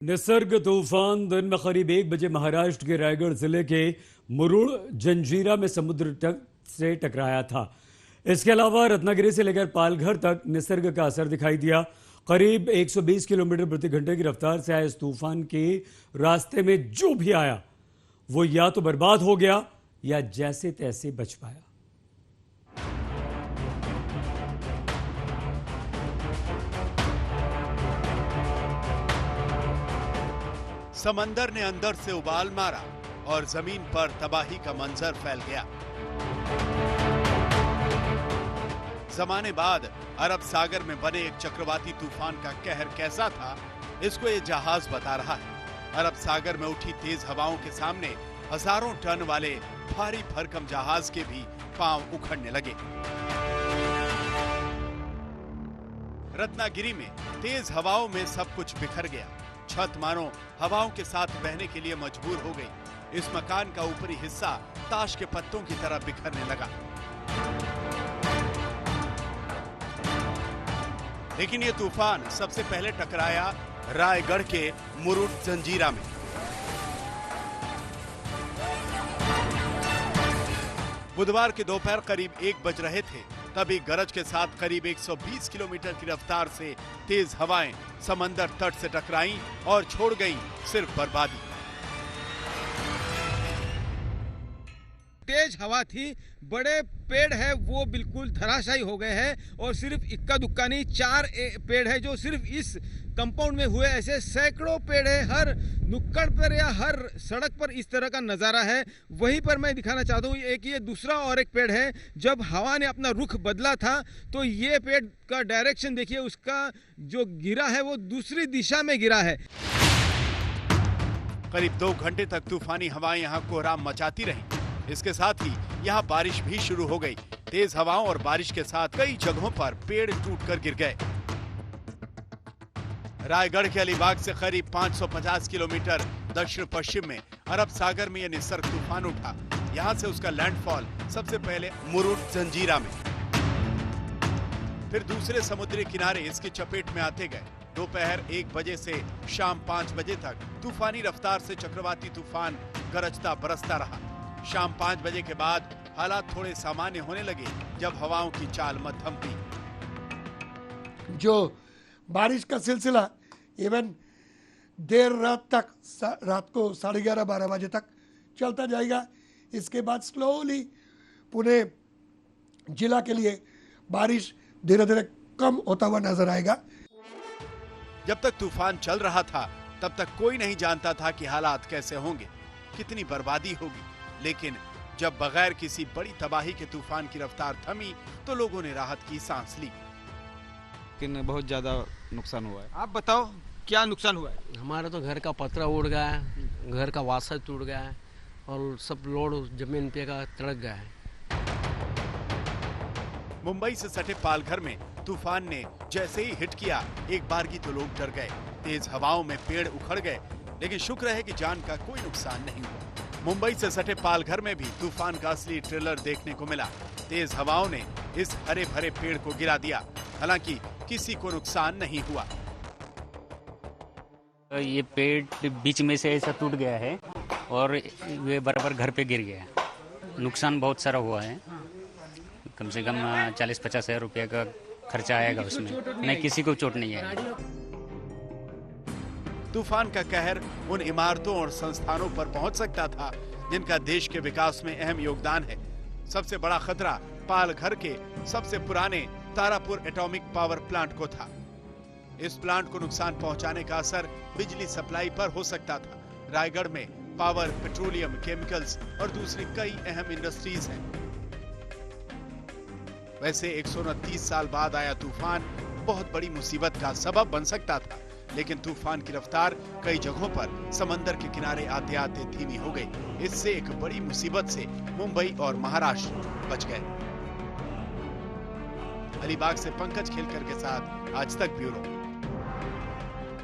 निसर्ग तूफान दिन में करीब 1 बजे महाराष्ट्र के रायगढ़ जिले के मुरुड जंजीरा में समुद्र तट से टकराया था। इसके अलावा रत्नागिरी से लेकर पालघर तक निसर्ग का असर दिखाई दिया। करीब 120 किलोमीटर प्रति घंटे की रफ्तार से आए इस तूफान के रास्ते में जो भी आया वो या तो बर्बाद हो गया या जैसे तैसे बच पाया। समंदर ने अंदर से उबाल मारा और जमीन पर तबाही का मंजर फैल गया। जमाने बाद अरब सागर में बने एक चक्रवाती तूफान का कहर कैसा था, इसको ये जहाज बता रहा है। अरब सागर में उठी तेज हवाओं के सामने हजारों टन वाले भारी भरकम जहाज के भी पांव उखड़ने लगे। रत्नागिरी में तेज हवाओं में सब कुछ बिखर गया। छत मानो हवाओं के साथ बहने के लिए मजबूर हो गई। इस मकान का ऊपरी हिस्सा ताश के पत्तों की तरह बिखरने लगा। लेकिन ये तूफान सबसे पहले टकराया रायगढ़ के मुरुड जंजीरा में। बुधवार के दोपहर करीब 1 बज रहे थे, तभी गरज के साथ करीब 120 किलोमीटर की रफ्तार से तेज हवाएं समंदर तट से टकराईं और छोड़ गईं सिर्फ बर्बादी। तेज हवा थी, बड़े पेड़ है वो बिल्कुल धराशायी हो गए हैं और सिर्फ इक्का दुक्का नहीं 4 पेड़ है जो सिर्फ इस कंपाउंड में हुए। ऐसे सैकड़ों पेड़ है, हर नुक्कड़ पर या हर सड़क पर इस तरह का नजारा है। वहीं पर मैं दिखाना चाहता हूँ एक ये दूसरा और एक पेड़ है। जब हवा ने अपना रुख बदला था तो ये पेड़ का डायरेक्शन देखिए, उसका जो गिरा है वो दूसरी दिशा में गिरा है। करीब 2 घंटे तक तूफानी हवाएं यहाँ कोहराम मचाती रहीं। इसके साथ ही यहाँ बारिश भी शुरू हो गई। तेज हवाओं और बारिश के साथ कई जगहों पर पेड़ टूटकर गिर गए। रायगढ़ के अलीबाग से करीब 550 किलोमीटर दक्षिण पश्चिम में अरब सागर में यह निसर्ग तूफान उठा। यहाँ से उसका लैंडफॉल सबसे पहले मुरुड जंजीरा में, फिर दूसरे समुद्री किनारे इसकी चपेट में आते गए। दोपहर 1 बजे से शाम 5 बजे तक तूफानी रफ्तार से चक्रवाती तूफान गरजता बरसता रहा। शाम 5 बजे के बाद हालात थोड़े सामान्य होने लगे जब हवाओं की चाल मध्यम थी। जो बारिश का सिलसिला इवन देर रात तक, रात को 11:30-12 बजे तक चलता जाएगा। इसके बाद स्लोली पुणे जिला के लिए बारिश धीरे धीरे कम होता हुआ नजर आएगा। जब तक तूफान चल रहा था तब तक कोई नहीं जानता था कि हालात कैसे होंगे, कितनी बर्बादी होगी। लेकिन जब बगैर किसी बड़ी तबाही के तूफान की रफ्तार थमी तो लोगों ने राहत की सांस ली। लेकिन बहुत ज्यादा नुकसान हुआ है। आप बताओ क्या नुकसान हुआ है? हमारा तो घर का पतरा उड़ गया है, घर का वाशर टूट गया है और सब लोड जमीन पे का तड़क गया है। मुंबई से सटे पालघर में तूफान ने जैसे ही हिट किया एक बारगी तो लोग डर गए। तेज हवाओं में पेड़ उखड़ गए, लेकिन शुक्र है कि जान का कोई नुकसान नहीं हुआ। मुंबई से सटे पालघर में भी तूफान का असली ट्रेलर देखने को मिला। तेज हवाओं ने इस हरे भरे पेड़ को गिरा दिया, हालांकि किसी को नुकसान नहीं हुआ। ये पेड़ बीच में से ऐसा टूट गया है और वे बराबर घर पे गिर गया है। नुकसान बहुत सारा हुआ है, कम से कम 40-50 हज़ार रुपये का खर्चा आएगा उसमें। नहीं, किसी को चोट नहीं आएगी। तूफान का कहर उन इमारतों और संस्थानों पर पहुंच सकता था जिनका देश के विकास में अहम योगदान है। सबसे बड़ा खतरा पालघर के सबसे पुराने तारापुर एटॉमिक पावर प्लांट को था। इस प्लांट को नुकसान पहुंचाने का असर बिजली सप्लाई पर हो सकता था। रायगढ़ में पावर, पेट्रोलियम, केमिकल्स और दूसरी कई अहम इंडस्ट्रीज हैं। वैसे 129 साल बाद आया तूफान बहुत बड़ी मुसीबत का सबब बन सकता था, लेकिन तूफान की रफ्तार कई जगहों पर समंदर के किनारे आते आते धीमी हो गई। इससे एक बड़ी मुसीबत से मुंबई और महाराष्ट्र बच गए। अलीबाग से पंकज खेलकर के साथ आज तक ब्यूरो।